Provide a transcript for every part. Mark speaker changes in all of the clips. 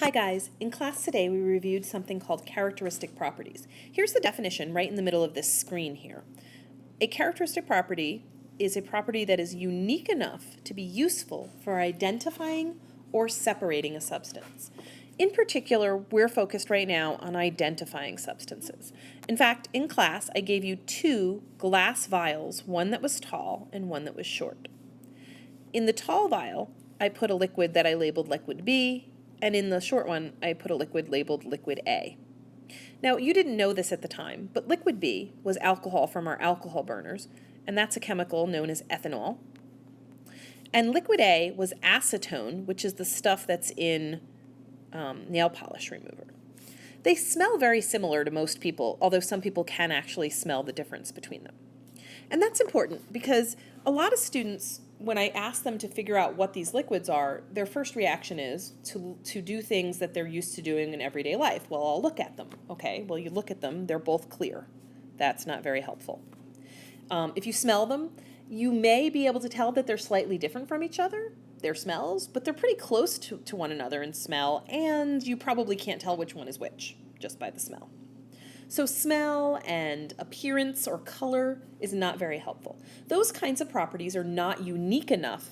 Speaker 1: Hi guys, in class today we reviewed something called characteristic properties. Here's the definition right in the middle of this screen here. A characteristic property is a property that is unique enough to be useful for identifying or separating a substance. In particular, we're focused right now on identifying substances. In fact, in class I gave you two glass vials, one that was tall and one that was short. In the tall vial, I put a liquid that I labeled liquid B, and in the short one, I put a liquid labeled liquid A. Now, you didn't know this at the time, but liquid B was alcohol from our alcohol burners, and that's a chemical known as ethanol. And liquid A was acetone, which is the stuff that's in nail polish remover. They smell very similar to most people, although some people can actually smell the difference between them. And that's important because a lot of students, when I ask them to figure out what these liquids are, their first reaction is to do things that they're used to doing in everyday life. Well, I'll look at them. Okay, well, you look at them, they're both clear. That's not very helpful. If you smell them, you may be able to tell that they're slightly different from each other, their smells, but they're pretty close to one another in smell, and you probably can't tell which one is which just by the smell. So smell and appearance or color is not very helpful. Those kinds of properties are not unique enough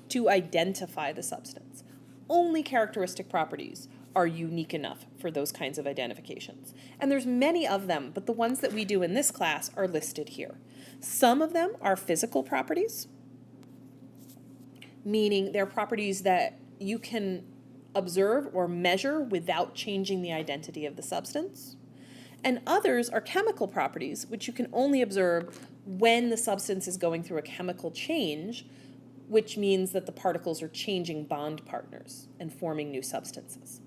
Speaker 1: to identify the substance. Only characteristic properties are unique enough for those kinds of identifications. And there's many of them, but the ones that we do in this class are listed here. Some of them are physical properties, meaning they're properties that you can observe or measure without changing the identity of the substance. And others are chemical properties, which you can only observe when the substance is going through a chemical change, which means that the particles are changing bond partners and forming new substances.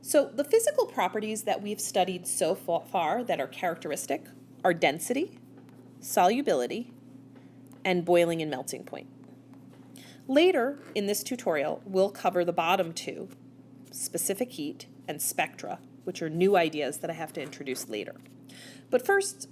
Speaker 1: So the physical properties that we've studied so far that are characteristic are density, solubility, and boiling and melting point. Later in this tutorial, we'll cover the bottom two, specific heat and spectra, which are new ideas that I have to introduce later. But first,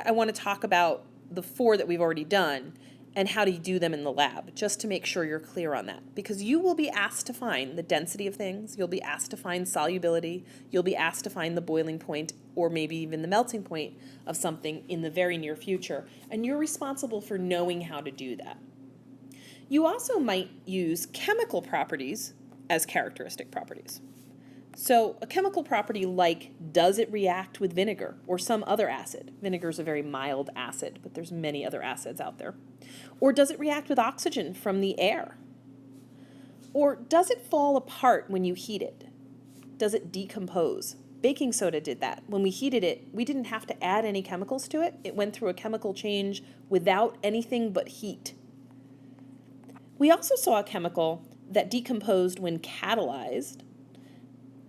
Speaker 1: I want to talk about the four that we've already done and how to do them in the lab, just to make sure you're clear on that. Because you will be asked to find the density of things, you'll be asked to find solubility, you'll be asked to find the boiling point, or maybe even the melting point of something in the very near future, and you're responsible for knowing how to do that. You also might use chemical properties as characteristic properties. So a chemical property like, does it react with vinegar or some other acid? Vinegar is a very mild acid, but there's many other acids out there. Or does it react with oxygen from the air? Or does it fall apart when you heat it? Does it decompose? Baking soda did that. When we heated it, we didn't have to add any chemicals to it. It went through a chemical change without anything but heat. We also saw a chemical that decomposed when catalyzed.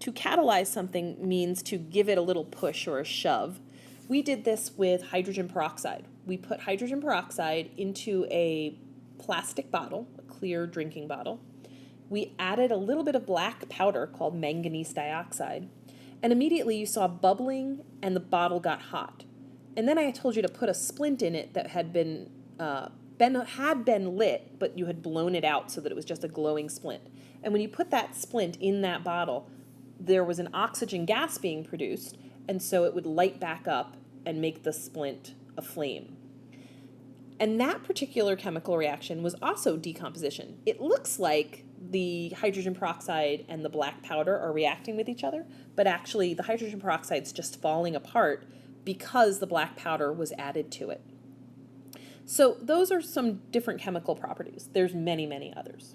Speaker 1: To catalyze something means to give it a little push or a shove. We did this with hydrogen peroxide. We put hydrogen peroxide into a plastic bottle, a clear drinking bottle. We added a little bit of black powder called manganese dioxide, and immediately you saw bubbling and the bottle got hot. And then I told you to put a splint in it that had been lit, but you had blown it out so that it was just a glowing splint. And when you put that splint in that bottle, there was an oxygen gas being produced, and so it would light back up and make the splint aflame. And that particular chemical reaction was also decomposition. It looks like the hydrogen peroxide and the black powder are reacting with each other, but actually the hydrogen peroxide's just falling apart because the black powder was added to it. So those are some different chemical properties. There's many, many others.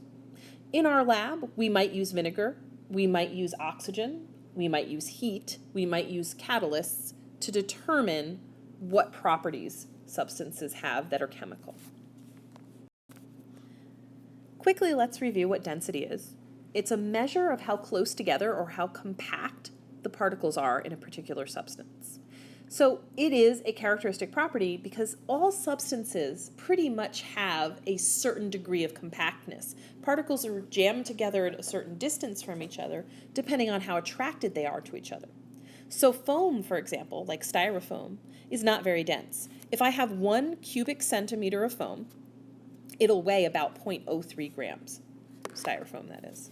Speaker 1: In our lab, we might use vinegar, we might use oxygen, we might use heat, we might use catalysts to determine what properties substances have that are chemical. Quickly, let's review what density is. It's a measure of how close together or how compact the particles are in a particular substance. So it is a characteristic property because all substances pretty much have a certain degree of compactness. Particles are jammed together at a certain distance from each other depending on how attracted they are to each other. So foam, for example, like styrofoam, is not very dense. If I have 1 cubic centimeter of foam, it'll weigh about 0.03 grams, styrofoam that is.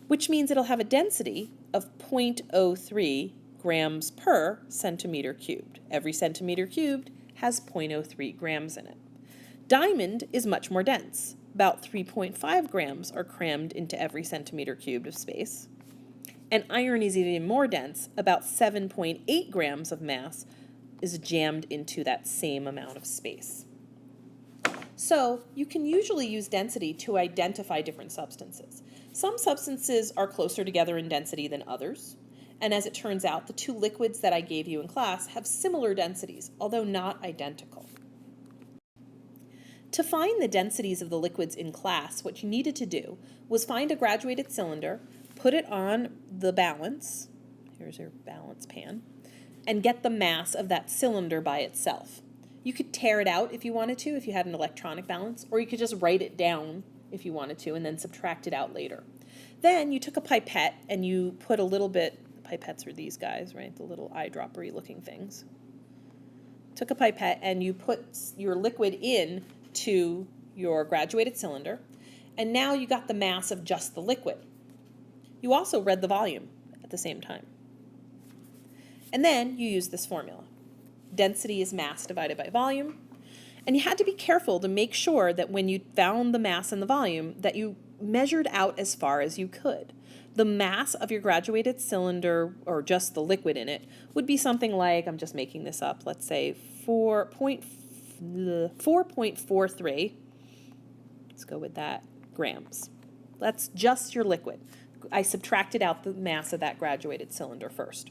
Speaker 1: which means it'll have a density of 0.03 grams per centimeter cubed. Every centimeter cubed has 0.03 grams in it. Diamond is much more dense. About 3.5 grams are crammed into every centimeter cubed of space. And iron is even more dense. About 7.8 grams of mass is jammed into that same amount of space. So you can usually use density to identify different substances. Some substances are closer together in density than others. And as it turns out, the two liquids that I gave you in class have similar densities, although not identical. To find the densities of the liquids in class, what you needed to do was find a graduated cylinder, put it on the balance, here's your balance pan, and get the mass of that cylinder by itself. You could tear it out if you wanted to, if you had an electronic balance, or you could just write it down if you wanted to, and then subtract it out later. Then you took a pipette and you put a little bit, pipettes are these guys, right? The little eyedroppery looking things. Took a pipette and you put your liquid in to your graduated cylinder, and now you got the mass of just the liquid. You also read the volume at the same time. And then you use this formula. Density is mass divided by volume. And you had to be careful to make sure that when you found the mass and the volume, that you measured out as far as you could. The mass of your graduated cylinder, or just the liquid in it, would be something like, I'm just making this up, let's say 4.43, let's go with that, grams. That's just your liquid. I subtracted out the mass of that graduated cylinder first.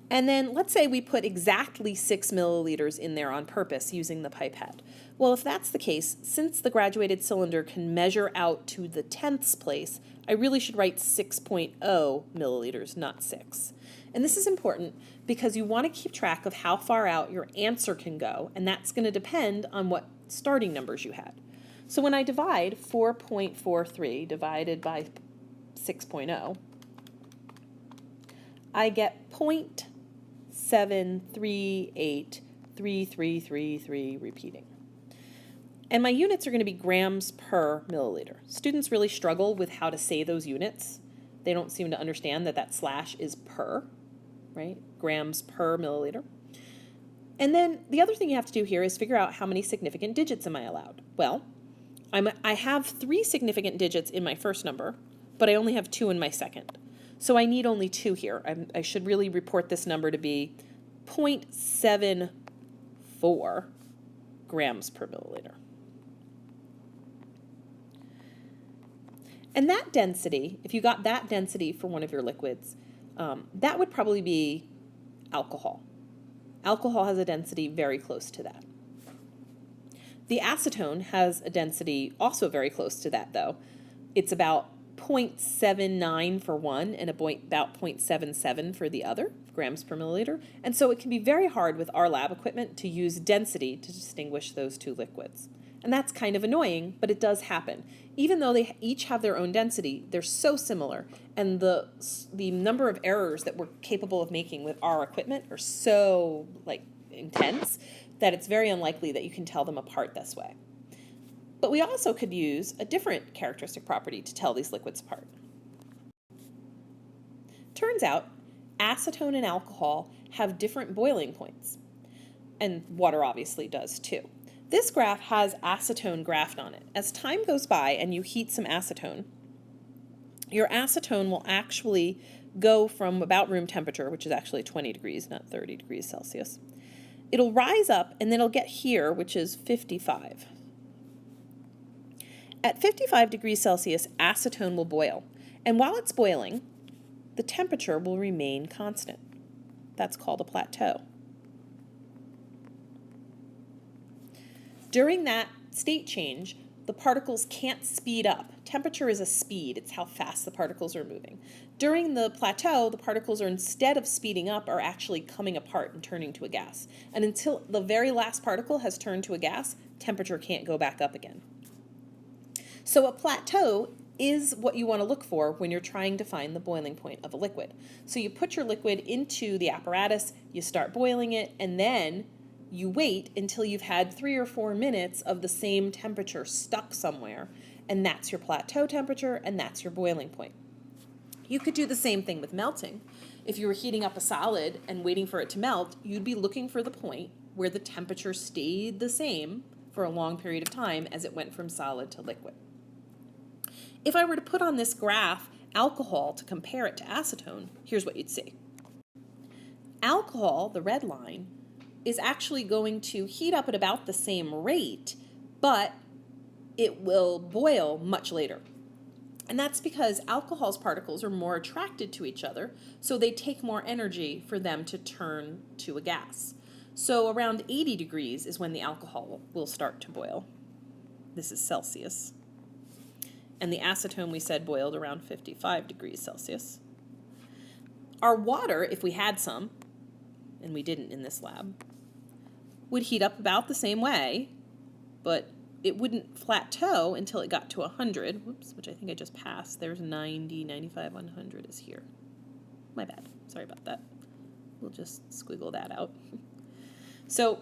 Speaker 1: And then let's say we put exactly 6 milliliters in there on purpose using the pipette. Well, if that's the case, since the graduated cylinder can measure out to the tenths place, I really should write 6.0 milliliters, not 6. And this is important because you want to keep track of how far out your answer can go, and that's going to depend on what starting numbers you had. So when I divide 4.43 divided by 6.0, I get 0.738333 repeating. And my units are going to be grams per milliliter. Students really struggle with how to say those units. They don't seem to understand that that slash is per, right? Grams per milliliter. And then the other thing you have to do here is figure out how many significant digits am I allowed. Well, I have 3 significant digits in my first number, but I only have 2 in my second. So I need only 2 here. I should really report this number to be 0.74 grams per milliliter. And that density, if you got that density for one of your liquids, that would probably be alcohol. Alcohol has a density very close to that. The acetone has a density also very close to that, though. It's about 0.79 for one and about 0.77 for the other, grams per milliliter. And so it can be very hard with our lab equipment to use density to distinguish those two liquids. And that's kind of annoying, but it does happen. Even though they each have their own density, they're so similar, and the number of errors that we're capable of making with our equipment are so intense that it's very unlikely that you can tell them apart this way. But we also could use a different characteristic property to tell these liquids apart. Turns out, acetone and alcohol have different boiling points, and water obviously does too. This graph has acetone graphed on it. As time goes by and you heat some acetone, your acetone will actually go from about room temperature, which is actually 20 degrees, not 30 degrees Celsius. It'll rise up and then it'll get here, which is 55. At 55 degrees Celsius, acetone will boil. And while it's boiling, the temperature will remain constant. That's called a plateau. During that state change, the particles can't speed up. Temperature is a speed. It's how fast the particles are moving. During the plateau, the particles are, instead of speeding up, are actually coming apart and turning to a gas. And until the very last particle has turned to a gas, temperature can't go back up again. So a plateau is what you want to look for when you're trying to find the boiling point of a liquid. So you put your liquid into the apparatus, you start boiling it, and then you wait until you've had 3 or 4 minutes of the same temperature stuck somewhere, and that's your plateau temperature, and that's your boiling point. You could do the same thing with melting. If you were heating up a solid and waiting for it to melt, you'd be looking for the point where the temperature stayed the same for a long period of time as it went from solid to liquid. If I were to put on this graph alcohol to compare it to acetone, here's what you'd see. Alcohol, the red line, is actually going to heat up at about the same rate, but it will boil much later. And that's because alcohol's particles are more attracted to each other, so they take more energy for them to turn to a gas. So around 80 degrees is when the alcohol will start to boil. This is Celsius. And the acetone, we said, boiled around 55 degrees Celsius. Our water, if we had some, and we didn't in this lab, would heat up about the same way, but it wouldn't plateau until it got to 100, whoops, which I think I just passed. There's 90, 95, 100 is here. My bad, sorry about that. We'll just squiggle that out. So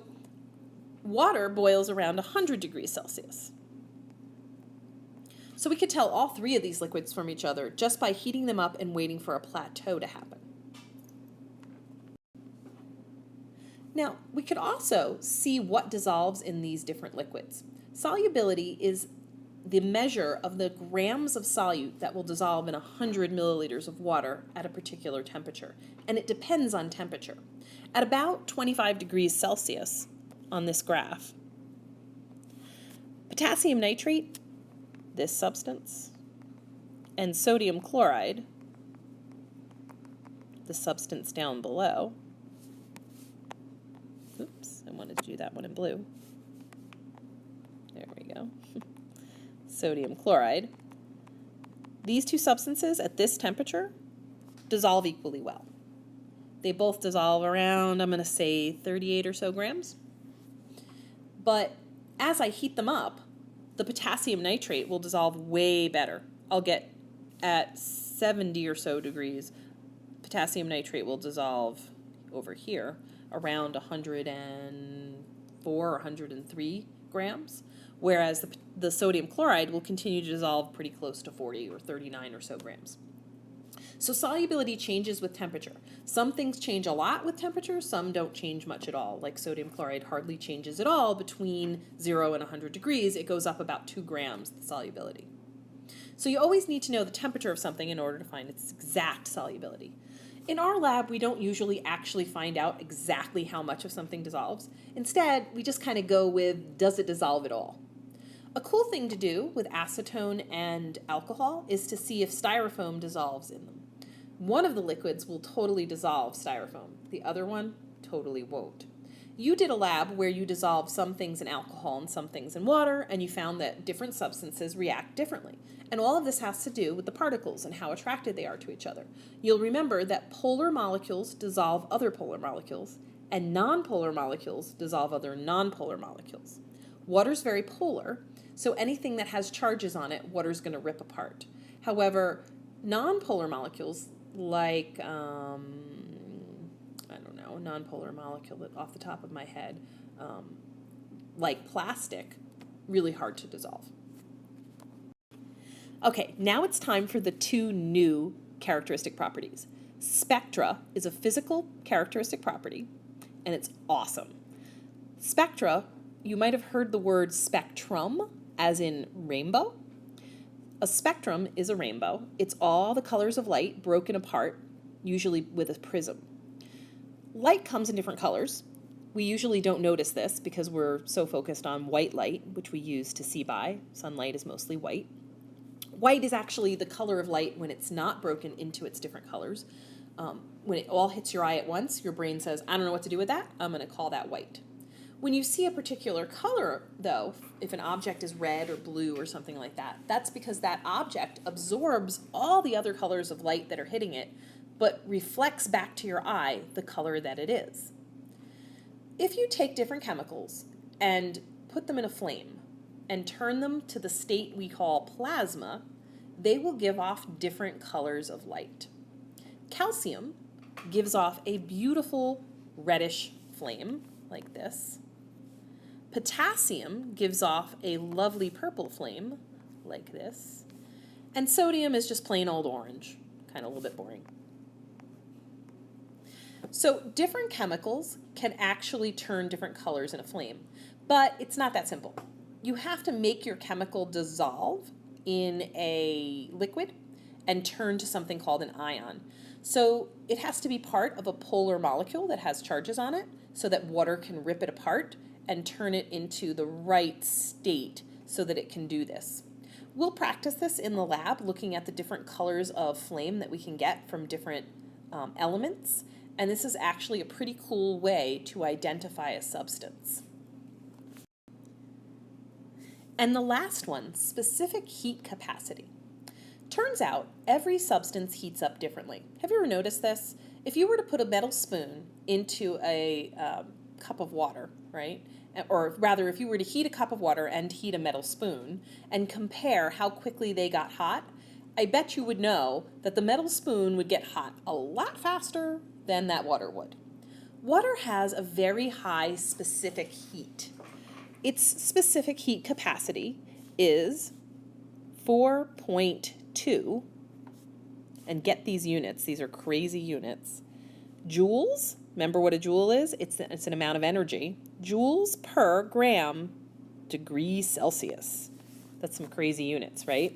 Speaker 1: water boils around 100 degrees Celsius. So we could tell all three of these liquids from each other just by heating them up and waiting for a plateau to happen. Now, we could also see what dissolves in these different liquids. Solubility is the measure of the grams of solute that will dissolve in 100 milliliters of water at a particular temperature, and it depends on temperature. At about 25 degrees Celsius on this graph, potassium nitrate, this substance, and sodium chloride, the substance down below, oops, I wanted to do that one in blue. There we go. Sodium chloride. These two substances at this temperature dissolve equally well. They both dissolve around, I'm going to say 38 or so grams. But as I heat them up, the potassium nitrate will dissolve way better. I'll get at 70 or so degrees, potassium nitrate will dissolve over here around 104 or 103 grams, whereas the sodium chloride will continue to dissolve pretty close to 40 or 39 or so grams. So solubility changes with temperature. Some things change a lot with temperature, some don't change much at all. Like sodium chloride hardly changes at all between 0 and 100 degrees. It goes up about 2 grams, the solubility. So you always need to know the temperature of something in order to find its exact solubility. In our lab, we don't usually actually find out exactly how much of something dissolves. Instead, we just kind of go with, does it dissolve at all? A cool thing to do with acetone and alcohol is to see if styrofoam dissolves in them. One of the liquids will totally dissolve styrofoam. The other one totally won't. You did a lab where you dissolved some things in alcohol and some things in water, and you found that different substances react differently. And all of this has to do with the particles and how attracted they are to each other. You'll remember that polar molecules dissolve other polar molecules, and nonpolar molecules dissolve other nonpolar molecules. Water's very polar, so anything that has charges on it, water's going to rip apart. However, nonpolar molecules, like, I don't know, a nonpolar molecule that off the top of my head, like plastic, really hard to dissolve. Okay, now it's time for the two new characteristic properties. Spectra is a physical characteristic property, and it's awesome. Spectra, you might have heard the word spectrum, as in rainbow. A spectrum is a rainbow. It's all the colors of light broken apart, usually with a prism. Light comes in different colors. We usually don't notice this because we're so focused on white light, which we use to see by. Sunlight is mostly white. White is actually the color of light when it's not broken into its different colors. When it all hits your eye at once, your brain says, I don't know what to do with that. I'm going to call that white. When you see a particular color, though, if an object is red or blue or something like that, that's because that object absorbs all the other colors of light that are hitting it, but reflects back to your eye the color that it is. If you take different chemicals and put them in a flame and turn them to the state we call plasma, they will give off different colors of light. Calcium gives off a beautiful reddish flame like this. Potassium gives off a lovely purple flame like this. And sodium is just plain old orange, kind of a little bit boring. So different chemicals can actually turn different colors in a flame, but it's not that simple. You have to make your chemical dissolve in a liquid and turn to something called an ion. So it has to be part of a polar molecule that has charges on it so that water can rip it apart and turn it into the right state so that it can do this. We'll practice this in the lab, looking at the different colors of flame that we can get from different elements. And this is actually a pretty cool way to identify a substance. And the last one, specific heat capacity. Turns out every substance heats up differently. Have you ever noticed this? If you were to put a metal spoon into a cup of water, right? Or rather, if you were to heat a cup of water and heat a metal spoon and compare how quickly they got hot, I bet you would know that the metal spoon would get hot a lot faster than that water would. Water has a very high specific heat. Its specific heat capacity is 4.2, and get these units, these are crazy units. Joules, remember what a joule is? It's an amount of energy. Joules per gram degree Celsius. That's some crazy units, right?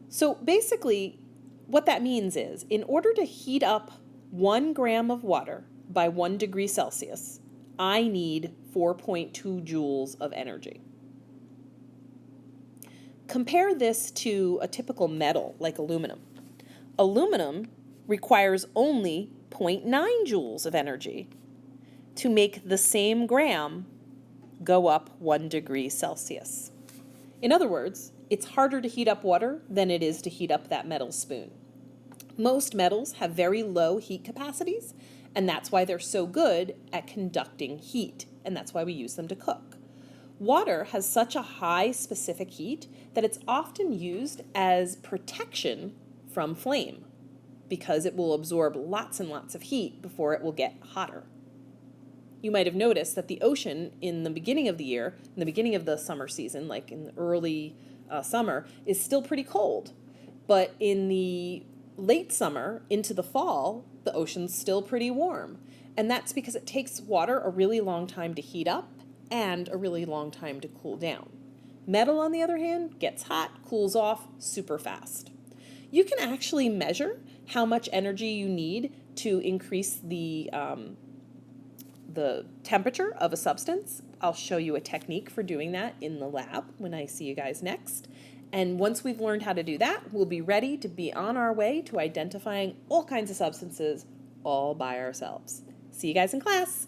Speaker 1: So basically, what that means is, in order to heat up 1 gram of water by 1 degree Celsius, I need 4.2 joules of energy. Compare this to a typical metal like aluminum. Aluminum requires only 0.9 joules of energy to make the same gram go up 1 degree Celsius. In other words, it's harder to heat up water than it is to heat up that metal spoon. Most metals have very low heat capacities, and that's why they're so good at conducting heat, and that's why we use them to cook. Water has such a high specific heat that it's often used as protection from flame because it will absorb lots and lots of heat before it will get hotter. You might have noticed that the ocean in the beginning of the year, in the beginning of the summer season, like in the early summer, is still pretty cold. But in the late summer into the fall, the ocean's still pretty warm. And that's because it takes water a really long time to heat up and a really long time to cool down. Metal, on the other hand, gets hot, cools off super fast. You can actually measure how much energy you need to increase the temperature of a substance. I'll show you a technique for doing that in the lab when I see you guys next. And once we've learned how to do that, we'll be ready to be on our way to identifying all kinds of substances all by ourselves. See you guys in class.